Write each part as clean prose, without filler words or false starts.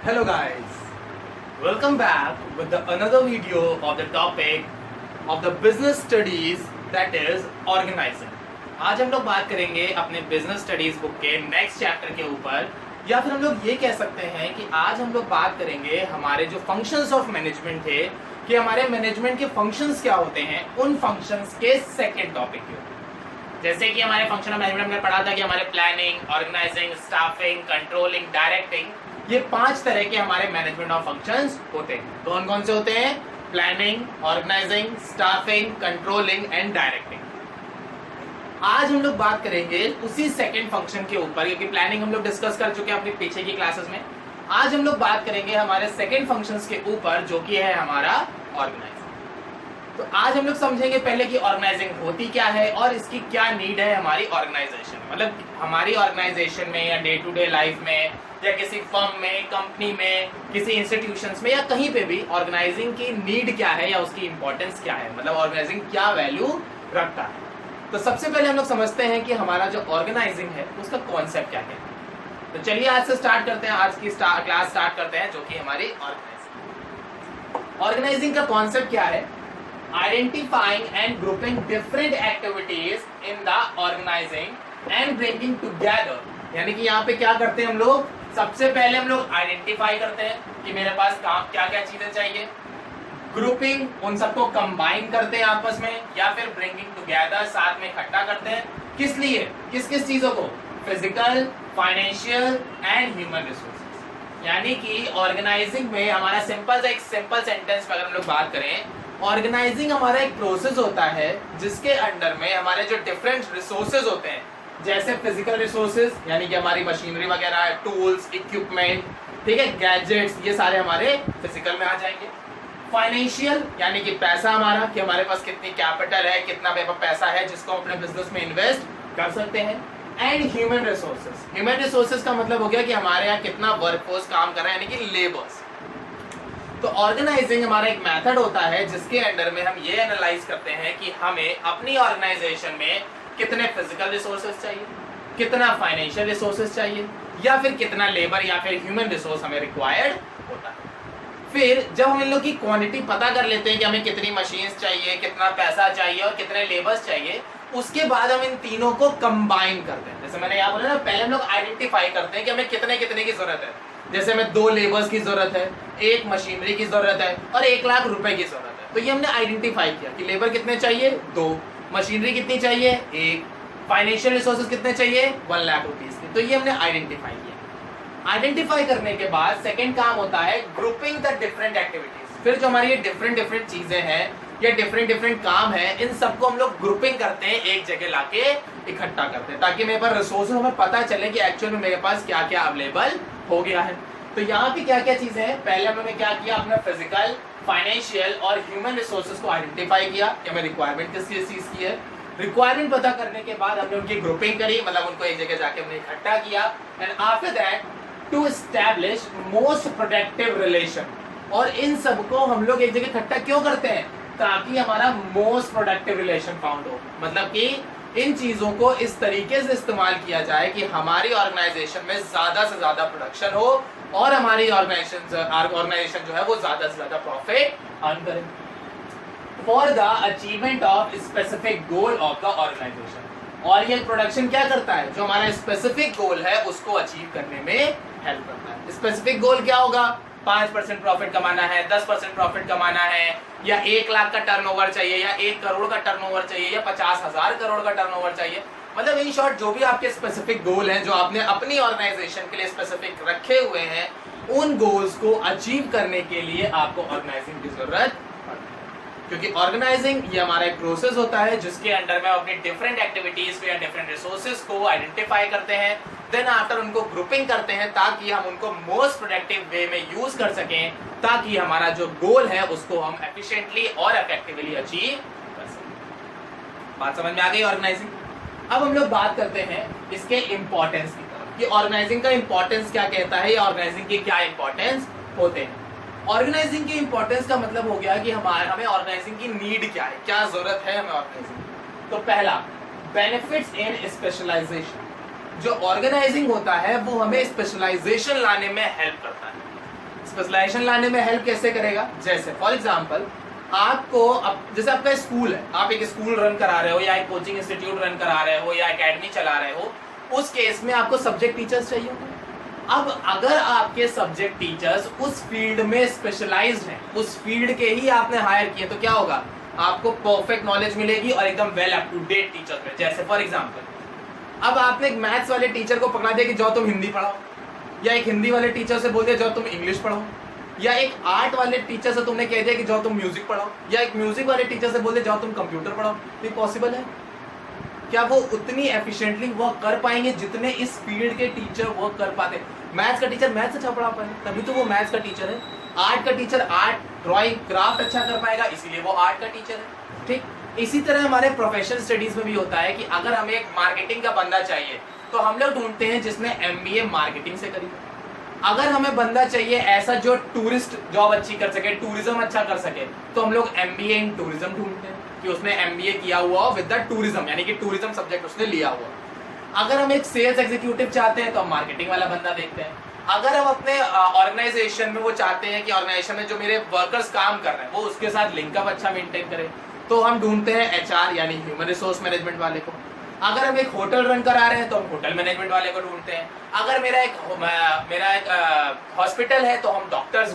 Hello guys, welcome back with another video of the topic of the business studies that is organizing. आज हम लोग बात करेंगे अपने बिजनेस स्टडीज बुक के नेक्स्ट चैप्टर के ऊपर, या फिर हम लोग ये कह सकते हैं कि आज हम लोग बात करेंगे हमारे जो फंक्शंस ऑफ मैनेजमेंट थे कि हमारे मैनेजमेंट के फंक्शंस क्या होते हैं, उन फंक्शंस के सेकेंड टॉपिक के ऊपर। जैसे कि हमारे फंक्शन ऑफ मैनेजमेंट में पढ़ा था कि हमारे planning, organising, staffing, controlling, directing, ये 5 तरह के हमारे मैनेजमेंट ऑफ फंक्शंस होते हैं। कौन कौन से होते हैं? Planning, organising, staffing, controlling and directing. आज हम लोग बात करेंगे उसी सेकंड फंक्शन के ऊपर, क्योंकि प्लानिंग हम लोग डिस्कस कर चुके हैं अपनी पीछे की क्लासेस में। आज हम लोग बात करेंगे हमारे सेकंड फंक्शंस के ऊपर, जो कि है हमारा ऑर्गेनाइजिंग। तो आज हम लोग समझेंगे पहले कि ऑर्गेनाइजिंग होती क्या है और इसकी क्या नीड है हमारी ऑर्गेनाइजेशन, मतलब हमारी ऑर्गेनाइजेशन में या डे टू डे लाइफ में या किसी फर्म में, कंपनी में, किसी इंस्टीट्यूशंस में या कहीं पे भी ऑर्गेनाइजिंग की नीड क्या है या उसकी इंपॉर्टेंस क्या है, मतलब ऑर्गेनाइजिंग क्या वैल्यू रखता है। तो सबसे पहले हम लोग समझते हैं कि हमारा जो ऑर्गेनाइजिंग है उसका कॉन्सेप्ट क्या है। तो चलिए आज से स्टार्ट करते हैं, आज की क्लास स्टार्ट करते हैं, जो कि हमारी ऑर्गेनाइजिंग। ऑर्गेनाइजिंग का कॉन्सेप्ट क्या है? Identifying and grouping different activities in the organizing and bringing together। यानी कि यहाँ पे क्या करते हैं हम लोग? सबसे पहले हम लोग आइडेंटिफाई करते हैं कि मेरे पास काम क्या क्या चीजें चाहिए, ग्रुपिंग, उन सबको कंबाइन करते हैं आपस में, या फिर ब्रिंगिंग टुगेदर, साथ में इकट्ठा करते हैं। किस लिए? किस किस चीजों को? Physical, financial and human resources. यानी कि ऑर्गेनाइजिंग में हमारा एक सिंपल सेंटेंस पर अगर हम लोग बात करें, ऑर्गेनाइजिंग हमारा एक प्रोसेस होता है जिसके अंडर में हमारे जो डिफरेंट रिसोर्सेज होते हैं, जैसे फिजिकल रिसोर्सेज यानी कि हमारी मशीनरी वगैरह, टूल्स, इक्विपमेंट, ठीक है, गैजेट्स, ये सारे हमारे फिजिकल में आ जाएंगे। फाइनेंशियल यानी कि पैसा हमारा, कि हमारे पास कितनी कैपिटल है, कितना पैसा है जिसको हम अपने बिजनेस में इन्वेस्ट कर सकते हैं। And human resources. Human resources का मतलब हो गया कि हमारे यहाँ कितना वर्कफोर्स काम कर रहा है, यानी कि लेबर्स। तो ऑर्गेनाइजिंग हमारा एक मेथड होता है जिसके अंडर में हम ये एनालाइज करते हैं कि हमें अपनी ऑर्गेनाइजेशन में कितने फिजिकल रिसोर्सेज चाहिए, कितना फाइनेंशियल रिसोर्सेज चाहिए, या फिर कितना लेबर या फिर ह्यूमन रिसोर्स हमें रिक्वायर्ड होता है। फिर जब हम इन लोग की क्वांटिटी पता कर लेते हैं कि हमें कितनी मशीन्स चाहिए, कितना पैसा चाहिए और कितने लेबर्स चाहिए, उसके बाद हम इन तीनों को कंबाइन करते हैं। जैसे मैंने यहाँ बोला ना, पहले हम लोग आइडेंटिफाई करते हैं कि हमें कितने कितने की जरूरत है। जैसे हमें 2 लेबर्स की जरूरत है, 1 मशीनरी की जरूरत है और 1 लाख रुपए की जरूरत है। तो ये हमने आइडेंटिफाई किया कि लेबर कितने चाहिए, 2, मशीनरी कितनी चाहिए, 1, फाइनेंशियल रिसोर्सेज कितने चाहिए, 1 लाख रुपीज के। तो ये हमने आइडेंटिफाई किया। आइडेंटिफाई करने के बाद सेकंड काम होता है ग्रुपिंग द डिफरेंट एक्टिविटीज। फिर जो हमारी ये डिफरेंट चीजें हैं या डिफरेंट काम है, इन सबको हम लोग ग्रुपिंग करते हैं, एक जगह लाके इकट्ठा करते हैं, ताकि मेरे पास रिसोर्सेज हमें पता चले कि एक्चुअल में मेरे पास क्या क्या अवेलेबल हो गया है। तो यहाँ पे क्या क्या चीजें हैं? पहले हमने क्या किया, अपना फिजिकल, फाइनेंशियल और ह्यूमन रिसोर्सेज को आइडेंटिफाई किया कि हमें रिक्वायरमेंट किस चीज की है। रिक्वायरमेंट पता करने के बाद हमने उनकी ग्रुपिंग करी, मतलब उनको एक जगह जाके हमने इकट्ठा किया। And after that to establish most productive relation. और इन सबको हम लोग एक जगह इकट्ठा क्यों करते हैं? ताकि हमारा मोस्ट प्रोडक्टिव रिलेशन फाउंड हो, मतलब कि इन चीजों को इस तरीके से इस्तेमाल किया जाए कि हमारी ऑर्गेनाइजेशन में ज्यादा से ज्यादा प्रोडक्शन हो और हमारी ऑर्गेनाइजेशन जो है वो ज्यादा से ज्यादा प्रॉफिट अर्न करे for the achievement of specific goal of the organisation. और ये प्रोडक्शन क्या करता है? जो हमारा स्पेसिफिक गोल है उसको अचीव करने में हेल्प करता है। स्पेसिफिक गोल क्या होगा? 5% प्रॉफिट कमाना है, 10% प्रॉफिट कमाना है, या 1 लाख का टर्नओवर चाहिए, या 1 करोड़ का टर्नओवर चाहिए, या 50,000 करोड़ का टर्नओवर चाहिए। मतलब इन शॉर्ट जो भी आपके स्पेसिफिक गोल हैं, जो आपने अपनी ऑर्गेनाइजेशन के लिए स्पेसिफिक रखे हुए हैं, उन गोल्स को अचीव करने के लिए आपको ऑर्गेनाइजिंग की जरूरत पड़ती है। क्योंकि ऑर्गेनाइजिंग ये हमारा एक प्रोसेस होता है जिसके अंडर में अपनी डिफरेंट एक्टिविटीज को या डिफरेंट रिसोर्सेज को आइडेंटिफाई करते हैं, देन आफ्टर उनको ग्रुपिंग करते हैं ताकि हम उनको मोस्ट प्रोडक्टिव वे में यूज कर सकें, ताकि हमारा जो गोल है उसको हम एफिशिएंटली और इफेक्टिवली अचीव कर सकें। बात समझ में आ गई ऑर्गेनाइजिंग? अब हम लोग बात करते हैं इसके इंपॉर्टेंस की तरफ कि ऑर्गेनाइजिंग का इंपॉर्टेंस क्या कहता है या ऑर्गेनाइजिंग के क्या इंपॉर्टेंस होते हैं। ऑर्गेनाइजिंग की इंपॉर्टेंस का मतलब हो गया कि हमें ऑर्गेनाइजिंग की नीड क्या है, क्या जरूरत है हमें ऑर्गेनाइजिंग। तो पहला, बेनिफिट्स इन स्पेशलाइजेशन। जो ऑर्गेनाइजिंग होता है वो हमें स्पेशलाइजेशन लाने में हेल्प करता है। स्पेशलाइजेशन लाने में हेल्प कैसे करेगा? जैसे फॉर एग्जांपल आपको जैसे आपका स्कूल है, आप एक स्कूल रन करा रहे हो या एक कोचिंग इंस्टीट्यूट रन करा रहे हो या एकेडमी चला रहे हो, उस केस में आपको सब्जेक्ट टीचर्स चाहिए होंगे। अब अगर आपके सब्जेक्ट टीचर्स उस फील्ड में स्पेशलाइज्ड हैं, उस फील्ड के ही आपने हायर किए, तो क्या होगा? आपको परफेक्ट नॉलेज मिलेगी और एकदम well up to date teachers में। जैसे फॉर एग्जांपल अब आपने एक मैथ्स वाले टीचर को पकड़ा दिया कि जाओ तुम हिंदी पढ़ाओ, या एक हिंदी वाले टीचर से बोल दिया जाओ तुम इंग्लिश पढ़ाओ, या एक आर्ट वाले टीचर से तुमने कह दिया कि जाओ तुम म्यूजिक पढ़ाओ, या एक म्यूजिक वाले टीचर से बोल दिया जाओ तुम कंप्यूटर पढ़ाओ। ये पॉसिबल है? क्या वो उतनी एफिशिएंटली वर्क कर पाएंगे जितने इस फील्ड के टीचर वर्क कर पाते? मैथ्स का टीचर मैथ्स अच्छा पढ़ा पाए तभी तो वो मैथ्स का टीचर है। आर्ट का टीचर आर्ट, ड्राइंग, क्राफ्ट अच्छा कर पाएगा, इसीलिए वो आर्ट का टीचर है। ठीक इसी तरह हमारे प्रोफेशनल स्टडीज में भी होता है कि अगर हमें एक मार्केटिंग का बंदा चाहिए तो हम लोग ढूंढते हैं जिसने एमबीए मार्केटिंग से करी। अगर हमें बंदा चाहिए ऐसा जो टूरिस्ट जॉब अच्छी कर सके, टूरिज्म अच्छा कर सके, तो हम लोग एमबीए इन टूरिज्म ढूंढते हैं कि उसने एमबीए किया हुआ हो विद द टूरिज्म, यानी कि टूरिज्म सब्जेक्ट उसने लिया हुआ। अगर हम एक सेल्स एग्जीक्यूटिव चाहते हैं तो हम मार्केटिंग वाला बंदा देखते हैं। अगर हम अपने ऑर्गेनाइजेशन में वो चाहते हैं कि ऑर्गेनाइजेशन में जो मेरे वर्कर्स काम कर रहे हैं वो उसके साथ लिंकअप अच्छा मेंटेन करें, तो हम ढूंढते हैं एचआर यानी ह्यूमन रिसोर्स मैनेजमेंट वाले को। अगर हम एक होटल रन करा रहे हैं तो हम होटल मैनेजमेंट वाले को ढूंढते हैं। अगर मेरा एक हॉस्पिटल है तो हम डॉक्टर्स,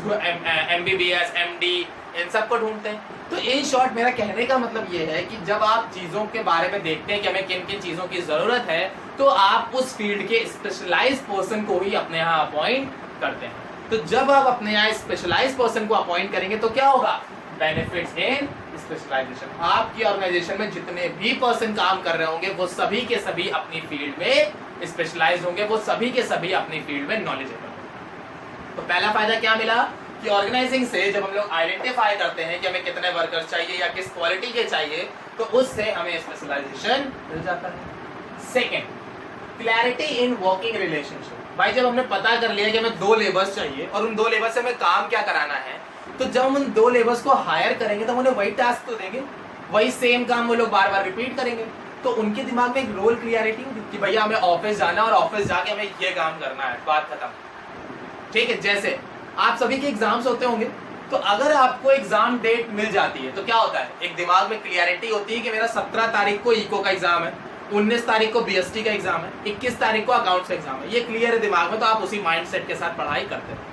एमबीबीएस, एमडी, इन सब को ढूंढते हैं। तो इन शॉर्ट मेरा कहने का मतलब ये है कि जब आप चीज़ों के बारे में देखते हैं कि हमें किन किन चीज़ों की ज़रूरत है, तो आप उस फील्ड के स्पेशलाइज्ड पर्सन को ही अपने यहाँ अपॉइंट करते हैं। तो जब आप अपने यहाँ स्पेशलाइज्ड पर्सन को अपॉइंट करेंगे तो क्या होगा? Benefits in specialisation. आपकी ऑर्गेनाइजेशन में जितने भी पर्सन काम कर रहे होंगे वो सभी के सभी अपनी फील्ड में स्पेशलाइज्ड होंगे, वो सभी के सभी अपनी फील्ड में नॉलेजेबल होंगे। तो पहला फायदा क्या मिला कि ऑर्गेनाइजिंग से जब हम लोग आइडेंटिफाई करते हैं कि हमें कितने वर्कर्स चाहिए या किस क्वालिटी के चाहिए, तो उससे हमें स्पेशलाइजेशन मिल जाता है। Second, clarity in working relationship. भाई जब हमने पता कर लिया कि हमें 2 लेबर्स चाहिए और उन 2 लेबर से हमें काम क्या कराना है, तो जब हम उन 2 लेबर्स को हायर करेंगे तो उन्हें वही टास्क तो देंगे, वही सेम काम वो लोग बार बार रिपीट करेंगे। तो उनके दिमाग में एक रोल क्लियरिटी होगी कि भैया हमें ऑफिस जाना और ऑफिस जाके हमें ये काम करना है, बात खत्म। ठीक है, जैसे आप सभी के एग्जाम्स होते होंगे, तो अगर आपको एग्जाम डेट मिल जाती है तो क्या होता है? एक दिमाग में क्लियरिटी होती है कि मेरा 17 तारीख को इको का एग्जाम है, 19 तारीख को बीएसटी का एग्जाम है, 21 तारीख को अकाउंट्स का एग्जाम है। ये क्लियर है दिमाग में, तो आप उसी माइंडसेट के साथ पढ़ाई करते हैं।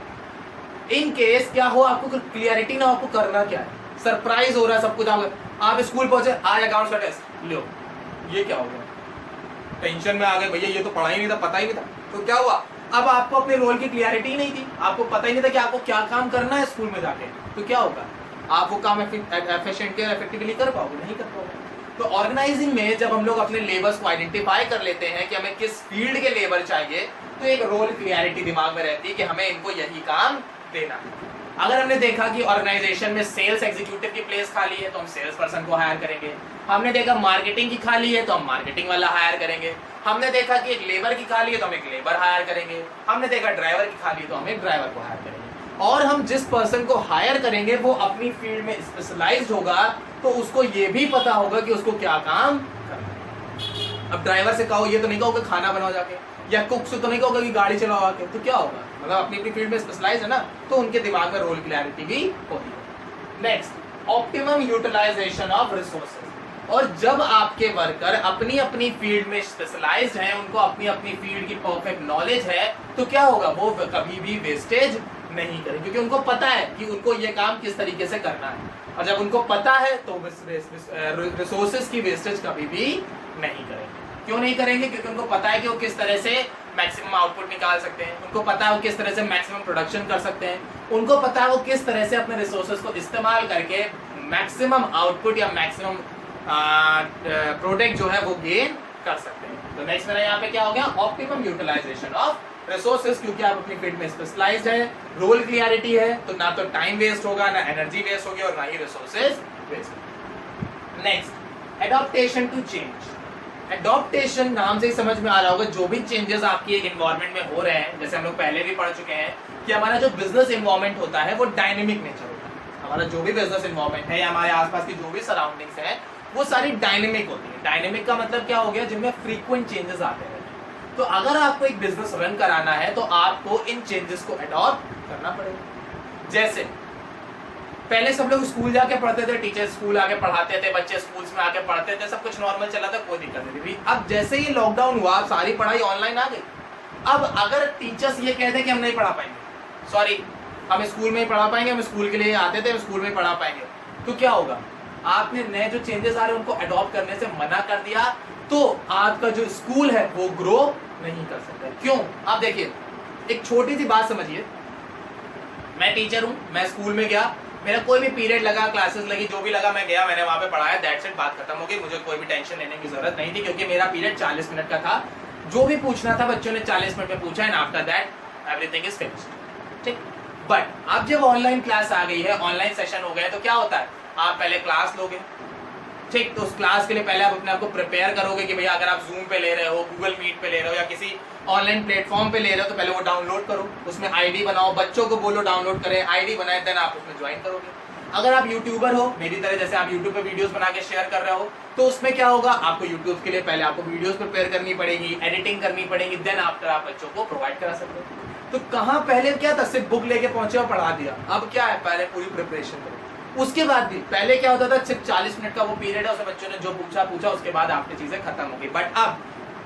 इन केस क्या हो, आपको क्लियरिटी ना, आपको करना क्या है, सरप्राइज हो रहा है सब कुछ। आप स्कूल पहुंचे, आज अकाउंट्स का टेस्ट लो, ये क्या हो गया? टेंशन में आ गए भैया, ये तो पढ़ा ही नहीं था, पता ही नहीं था। तो क्या हुआ? अब आपको अपने रोल की क्लियरिटी ही नहीं थी, आपको पता ही नहीं था कि आपको क्या काम करना है स्कूल में जाके। तो क्या होगा? आप वो काम एफिशिएंटली और इफेक्टिवली कर पाओगे? नहीं कर पाओगे। तो ऑर्गेनाइजिंग में जब हम लोग अपने लेबर्स को आइडेंटिफाई कर लेते हैं कि हमें किस फील्ड के लेबर चाहिए, तो एक रोल क्लियरिटी दिमाग में रहती है कि हमें इनको यही काम देना है। अगर हमने देखा कि ऑर्गेनाइजेशन में सेल्स एग्जीक्यूटिव की प्लेस खाली है तो हम सेल्स पर्सन को हायर करेंगे। हमने देखा मार्केटिंग की खाली है तो हम मार्केटिंग वाला हायर करेंगे। हमने देखा कि एक लेबर की खाली है तो हम एक लेबर हायर करेंगे। हमने देखा ड्राइवर की खाली है तो हम एक ड्राइवर को हायर करेंगे। और हम जिस पर्सन को हायर करेंगे वो अपनी फील्ड में स्पेशलाइज्ड होगा, तो उसको ये भी पता होगा कि उसको क्या काम करना है। अब ड्राइवर से कहो, ये तो नहीं कहोगे खाना बनाओ जाके, या कुक से तो नहीं कहोगे कि गाड़ी चलाओ आके, तो क्या होगा? मतलब अपनी अपनी फील्ड में स्पेशलाइज है ना, तो उनके दिमाग में रोल क्लैरिटी भी होती है। Next, optimum utilisation of resources. और जब आपके वर्कर अपनी अपनी फील्ड में स्पेशलाइज्ड हैं, उनको अपनी अपनी फील्ड की परफेक्ट नॉलेज है, तो क्या होगा? वो कभी भी वेस्टेज नहीं करेंगे, क्योंकि उनको पता है कि उनको ये काम किस तरीके से करना है। और जब उनको पता है तो रिसोर्सेज की वेस्टेज कभी भी नहीं करेंगे। क्यों नहीं करेंगे? क्योंकि उनको पता है कि वो किस तरह से मैक्सिमम आउटपुट निकाल सकते हैं, उनको पता है वो किस तरह से मैक्सिमम प्रोडक्शन कर सकते हैं, उनको पता है वो किस तरह से अपने रिसोर्सेज को इस्तेमाल करके मैक्सिमम आउटपुट या मैक्सिमम प्रोडक्ट जो है वो गेन कर सकते हैं। तो नेक्स्ट मेरा यहाँ पे क्या हो गया? ऑप्टिमम यूटिलाइजेशन ऑफ रिसोर्सेज, क्योंकि आप अपनी फील्ड में स्पेशलाइज्ड है, रोल क्लियरिटी है, तो ना तो टाइम वेस्ट होगा, ना एनर्जी वेस्ट होगी और ना ही resources waste. Next, adaptation to change. Adaptation नाम से ही समझ में आ रहा होगा, जो भी चेंजेस आपकी एक एनवायरनमेंट में हो रहे हैं, जैसे हम लोग पहले भी पढ़ चुके हैं कि हमारा जो बिजनेस एनवायरनमेंट होता है वो डायनेमिक नेचर होता है। हमारा जो भी बिजनेस एनवायरनमेंट है या हमारे आसपास की जो भी सराउंडिंग्स है वो सारी डायनेमिक होती है। डायनेमिक का मतलब क्या हो गया? जिनमें फ्रीक्वेंट चेंजेस आते हैं। तो अगर आपको एक बिजनेस रन कराना है तो आपको इन चेंजेस को अडॉप्ट करना पड़ेगा। जैसे पहले सब लोग स्कूल जाके पढ़ते थे, टीचर स्कूल आके पढ़ाते थे, बच्चे स्कूल्स में आके पढ़ते थे, सब कुछ नॉर्मल चला था, कोई दिक्कत नहीं थी। अब जैसे ही लॉकडाउन हुआ सारी पढ़ाई ऑनलाइन आ गई। अब अगर टीचर्स ये कहते कि हम नहीं पढ़ा पाएंगे, सॉरी हम स्कूल में ही पढ़ा पाएंगे, हम स्कूल के लिए आते थे, हम स्कूल में पढ़ा पाएंगे, तो क्या होगा? आपने नए जो चेंजेस आ रहे हैं उनको अडॉप्ट करने से मना कर दिया, तो आपका जो स्कूल है वो ग्रो नहीं कर सकता। क्यों? आप देखिए, एक छोटी सी बात समझिए, मैं टीचर हूं, मैं स्कूल में गया, मेरा कोई भी पीरियड लगा, क्लासेस लगी, जो भी लगा मैं गया, मैंने वहां पे पढ़ाया, दैट्स इट, बात खत्म हो गई। मुझे कोई भी टेंशन लेने की जरूरत नहीं थी, क्योंकि मेरा पीरियड 40 मिनट का था। जो भी पूछना था बच्चों ने 40 मिनट में पूछा, and after that everything is finished. ठीक, बट अब जब ऑनलाइन क्लास आ गई है, ऑनलाइन सेशन हो गए, तो क्या होता है? आप पहले क्लास लोगे, ठीक, तो उस क्लास के लिए पहले आप अपने आप को प्रिपेयर करोगे कि भैया अगर आप जूम पे ले रहे हो, गूगल मीट पे ले रहे हो, या किसी ऑनलाइन प्लेटफॉर्म पे ले रहे हो, तो पहले वो डाउनलोड करो, उसमें आईडी बनाओ, बच्चों को बोलो डाउनलोड करें, आईडी बनाए, देन आप उसमें ज्वाइन करोगे। अगर आप यूट्यूबर हो मेरी तरह, जैसे आप यूट्यूब पे वीडियोस बना के शेयर कर रहे हो, तो उसमें क्या होगा? आपको यूट्यूब के लिए पहले आपको वीडियोस प्रिपेयर करनी पड़ेगी, एडिटिंग करनी पड़ेगी, देन आफ्टर आप बच्चों को प्रोवाइड करा सकते हो। तो कहाँ पहले क्या था? सिर्फ बुक लेके पहुंचे और पढ़ा दिया। अब क्या है? पहले पूरी प्रिपरेशन करो। उसके बाद भी पहले क्या होता था? सिर्फ 40 मिनट का वो पीरियड है, उसमें बच्चों ने जो पूछा, उसके बाद आपकी चीजें खत्म हो गई। बट अब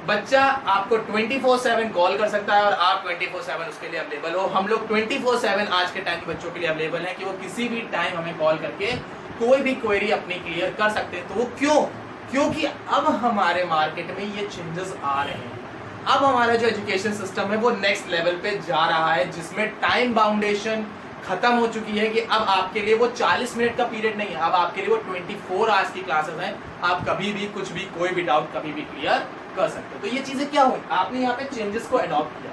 बच्चा आपको 24/7 कॉल कर सकता है और आप 24/7 उसके लिए अवेलेबल हो। हम लोग 24/7 आज के टाइम के बच्चों के लिए अवेलेबल है कि वो किसी भी टाइम हमें कॉल करके कोई भी क्वेरी अपनी क्लियर कर सकते हैं। तो वो क्यों? क्योंकि अब हमारे मार्केट में ये चेंजेस आ रहे हैं। अब हमारा जो एजुकेशन सिस्टम है वो नेक्स्ट लेवल पे जा रहा है, जिसमें टाइम बाउंडेशन खत्म हो चुकी है कि अब आपके लिए वो 40 मिनट का पीरियड नहीं है, अब आपके लिए वो 24 आवर्स की क्लासेस हैं। आप कभी भी कुछ भी, कोई भी डाउट कभी भी क्लियर कर सकते हो। तो ये चीजें क्या हुई? आपने यहाँ पे चेंजेस को अडॉप्ट किया।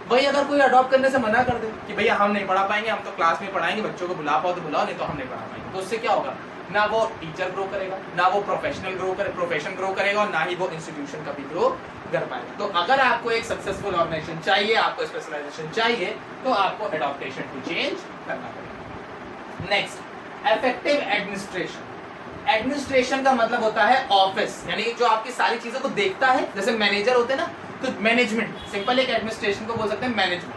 वही अगर कोई अडॉप्ट करने से मना कर दे कि भैया हम नहीं पढ़ा पाएंगे, हम तो क्लास में पढ़ाएंगे, बच्चों को बुला पाओ तो बुलाओ, नहीं तो हम नहीं पढ़ा पाएंगे, तो उससे क्या होगा? ना वो टीचर ग्रो करेगा, ना वो प्रोफेशन ग्रो करेगा, और ना ही वो इंस्टीट्यूशन कभी ग्रो कर पाएगा। तो अगर आपको एक सक्सेसफुल ऑर्गेनाइजेशन चाहिए, आपको स्पेशलाइजेशन चाहिए, तो आपको एडॉप्टेशन टू चेंज करना पड़ेगा। Next, effective administration. एडमिनिस्ट्रेशन का मतलब होता है ऑफिस, यानी जो आपकी सारी चीजों को देखता है। जैसे मैनेजर होते हैं ना, तो मैनेजमेंट, सिंपल एक एडमिनिस्ट्रेशन को बोल सकते हैं मैनेजमेंट।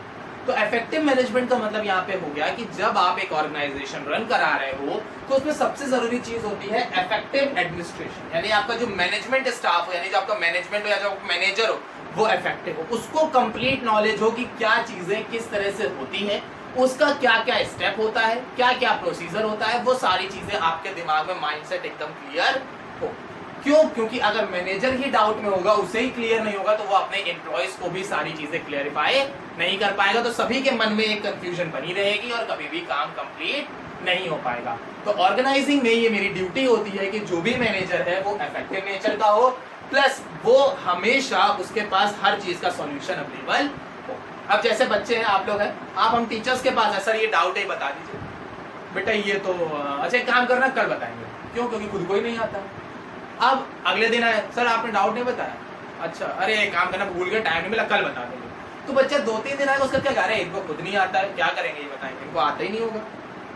तो इफेक्टिव मैनेजमेंट का मतलब यहाँ पे हो गया कि जब आप एक ऑर्गेनाइजेशन रन करा रहे हो, तो उसमें सबसे जरूरी चीज होती है इफेक्टिव एडमिनिस्ट्रेशन, यानी आपका जो मैनेजमेंट स्टाफ हो, यानी जो आपका मैनेजमेंट हो या जो मैनेजर हो, वो इफेक्टिव हो, उसको कंप्लीट नॉलेज हो कि क्या चीजें किस तरह से होती हैं, उसका क्या क्या स्टेप होता है, क्या क्या प्रोसीजर होता है, वो सारी चीजें आपके दिमाग में माइंडसेट एकदम क्लियर हो। क्यों? क्योंकि अगर मैनेजर ही डाउट में होगा, उसे ही क्लियर नहीं होगा, तो वो अपने एम्प्लॉयज को भी सारी चीजें क्लियरिफाई नहीं कर पाएगा, तो सभी के मन में एक कंफ्यूजन बनी रहेगी और कभी भी काम कंप्लीट नहीं हो पाएगा। तो ऑर्गेनाइजिंग में ये मेरी ड्यूटी होती है कि जो भी मैनेजर है वो इफेक्टिव नेचर का हो, प्लस वो हमेशा उसके पास हर चीज का सॉल्यूशन अवेलेबल हो। अब जैसे बच्चे हैं, आप लोग हैं, आप हम टीचर्स के पास है, सर ये डाउट है बता दीजिए, बेटा ये तो अच्छा एक काम करना, कल बताएंगे। क्यों? क्योंकि खुद को ही नहीं आता। अब अगले दिन आए, सर आपने डाउट नहीं बताया, अच्छा अरे एक काम करना, भूल गए, टाइम नहीं मिला, कल बता देंगे। तो बच्चा 2-3 दिन आएगा, उसका क्या कह रहे हैं, इनको खुद नहीं आता है, क्या करेंगे ये बताएंगे, इनको आता ही नहीं होगा।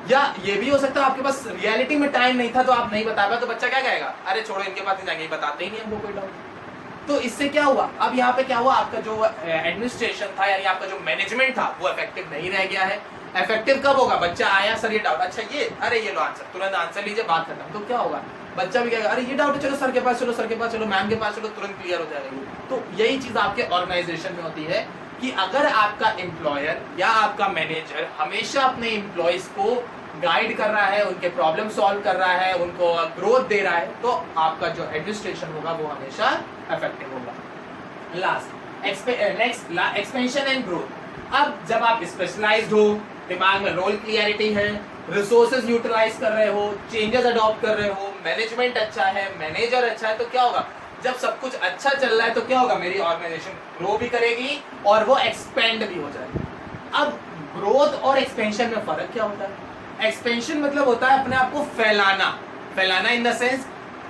या ये भी हो सकता है आपके पास रियलिटी में टाइम नहीं था तो आप नहीं बता पाए, तो बच्चा क्या कहेगा, अरे छोड़ो इनके पास नहीं जाएंगे, बताते ही नहीं हमको कोई डाउट। तो इससे क्या हुआ? अब यहाँ पे क्या हुआ, आपका जो एडमिनिस्ट्रेशन था, यानी आपका जो मैनेजमेंट था, वो इफेक्टिव नहीं रह गया है। इफेक्टिव कब होगा? बच्चा आया, सर ये डाउट, अच्छा ये, अरे ये लो आंसर, तुरंत आंसर लीजिए, बात खत्म। तो क्या होगा? बच्चा भी कहेगा, अरे ये डाउट है, चलो सर के पास चलो, सर के पास चलो, मैम के पास चलो, तुरंत क्लियर हो जाएगा। तो यही चीज आपके ऑर्गेनाइजेशन में होती है कि अगर आपका एम्प्लॉयर या आपका मैनेजर हमेशा अपने एम्प्लॉयज को गाइड कर रहा है, उनके प्रॉब्लम सॉल्व कर रहा है, उनको ग्रोथ दे रहा है, तो आपका जो एडमिनिस्ट्रेशन होगा वो हमेशा इफेक्टिव होगा। Next, expansion and growth. अब जब आप स्पेशलाइज्ड हो, दिमाग में रोल क्लियरिटी है, रिसोर्सेज यूटिलाइज कर रहे हो, चेंजेस अडॉप्ट कर रहे हो, मैनेजमेंट अच्छा है, मैनेजर अच्छा है, तो क्या होगा? जब सब कुछ अच्छा चल रहा है तो क्या होगा? मेरी ऑर्गेनाइजेशन ग्रो भी करेगी और वो एक्सपेंड भी हो जाएगी। अब ग्रोथ और एक्सपेंशन में फर्क क्या होता है? एक्सपेंशन मतलब होता है अपने आप को फैलाना इन द सेंस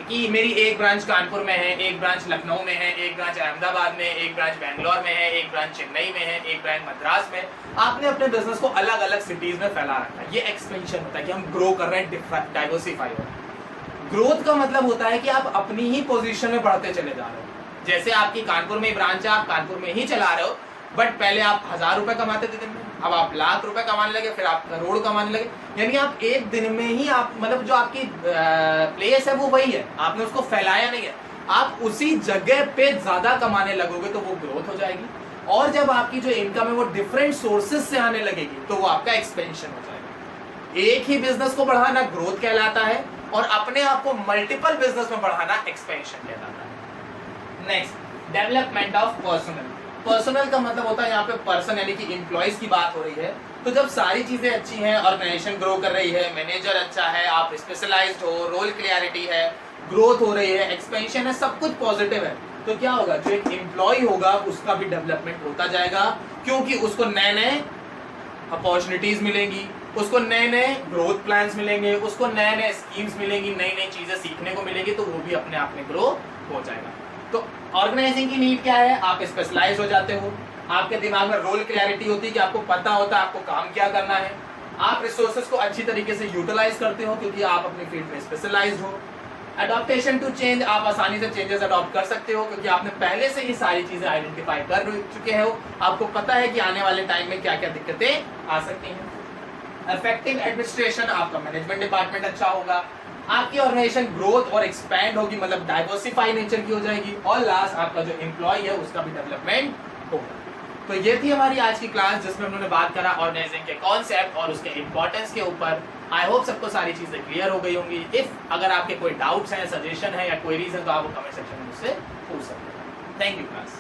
कि मेरी एक ब्रांच कानपुर में है, एक ब्रांच लखनऊ में है, एक ब्रांच अहमदाबाद में, एक ब्रांच बेंगलोर में है, एक ब्रांच चेन्नई में है, एक ब्रांच मद्रास में। आपने अपने बिजनेस को अलग अलग सिटीज में फैला रखा है, ये एक्सपेंशन होता है कि हम ग्रो कर रहे हैं, डाइवर्सिफाई हो रहे हैं। ग्रोथ का मतलब होता है कि आप अपनी ही पोजीशन में बढ़ते चले जा रहे हो। जैसे आपकी कानपुर में ब्रांच है, आप कानपुर में ही चला रहे हो, बट पहले आप 1000 रुपए कमाते थे दिन में, अब आप लाख रुपए कमाने लगे, फिर आप करोड़ कमाने लगे, यानी आप एक दिन में ही आप मतलब जो आपकी प्लेस है वो वही है, आपने उसको फैलाया नहीं है, आप उसी जगह पे ज्यादा कमाने लगोगे तो वो ग्रोथ हो जाएगी। और जब आपकी जो इनकम है वो डिफरेंट सोर्सेज से आने लगेगी तो वो आपका एक्सपेंशन हो जाएगा। एक ही बिजनेस को बढ़ाना ग्रोथ कहलाता है और अपने आप को मल्टीपल बिजनेस में बढ़ाना एक्सपेंशन कहलाता है। Next, development of personal. Personal का मतलब होता है यहाँ पे पर्सन यानी कि एम्प्लॉइज की बात हो रही है। तो जब सारी चीजें अच्छी हैं, ऑर्गेनाइजेशन ग्रो कर रही है, मैनेजर अच्छा है, आप स्पेशलाइज्ड हो, रोल क्लियरिटी है, ग्रोथ हो रही है, एक्सपेंशन है, सब कुछ पॉजिटिव है, तो क्या होगा, जो एक एम्प्लॉय होगा उसका भी डेवलपमेंट होता जाएगा, क्योंकि उसको नए नए अपॉर्चुनिटीज मिलेंगी, उसको नए नए ग्रोथ प्लान्स मिलेंगे, उसको नए नए स्कीम्स मिलेंगी, नई नई चीजें सीखने को मिलेगी, तो वो भी अपने आप में ग्रो हो जाएगा। तो ऑर्गेनाइजिंग की नीड क्या है, आप स्पेशलाइज हो जाते हो, आपके दिमाग में रोल क्लैरिटी होती है कि आपको पता होता है आपको काम क्या करना है, आप रिसोर्सेज को अच्छी तरीके से यूटिलाइज करते हो क्योंकि आप अपनी फील्ड में स्पेशलाइज्ड हो। अडॉप्टेशन टू चेंज, आप आसानी से चेंजेस अडॉप्ट कर सकते हो क्योंकि आपने पहले से ही सारी चीजें आइडेंटिफाई कर चुके हो, आपको पता है कि आने वाले टाइम में क्या क्या दिक्कतें आ सकती हैं। इफेक्टिव एडमिनिस्ट्रेशन, आपका मैनेजमेंट डिपार्टमेंट अच्छा होगा, आपकी ऑर्गेनाइजेशन ग्रोथ और एक्सपैंड होगी, मतलब डाइवर्सिफाई नेचर की हो जाएगी, और लास्ट आपका जो एम्प्लॉय है उसका भी डेवलपमेंट होगा। तो ये थी हमारी आज की क्लास जिसमें हमने बात करा ऑर्गेनाइजिंग के कॉन्सेप्ट और उसके इंपॉर्टेंस के ऊपर। आई होप सबको सारी चीजें क्लियर हो गई होंगी। इफ अगर आपके कोई डाउट्स हैं, सजेशन है या क्वेरीज हैं तो आप वो कमेंट सेक्शन में मुझसे पूछ सकते हैं। Thank you class.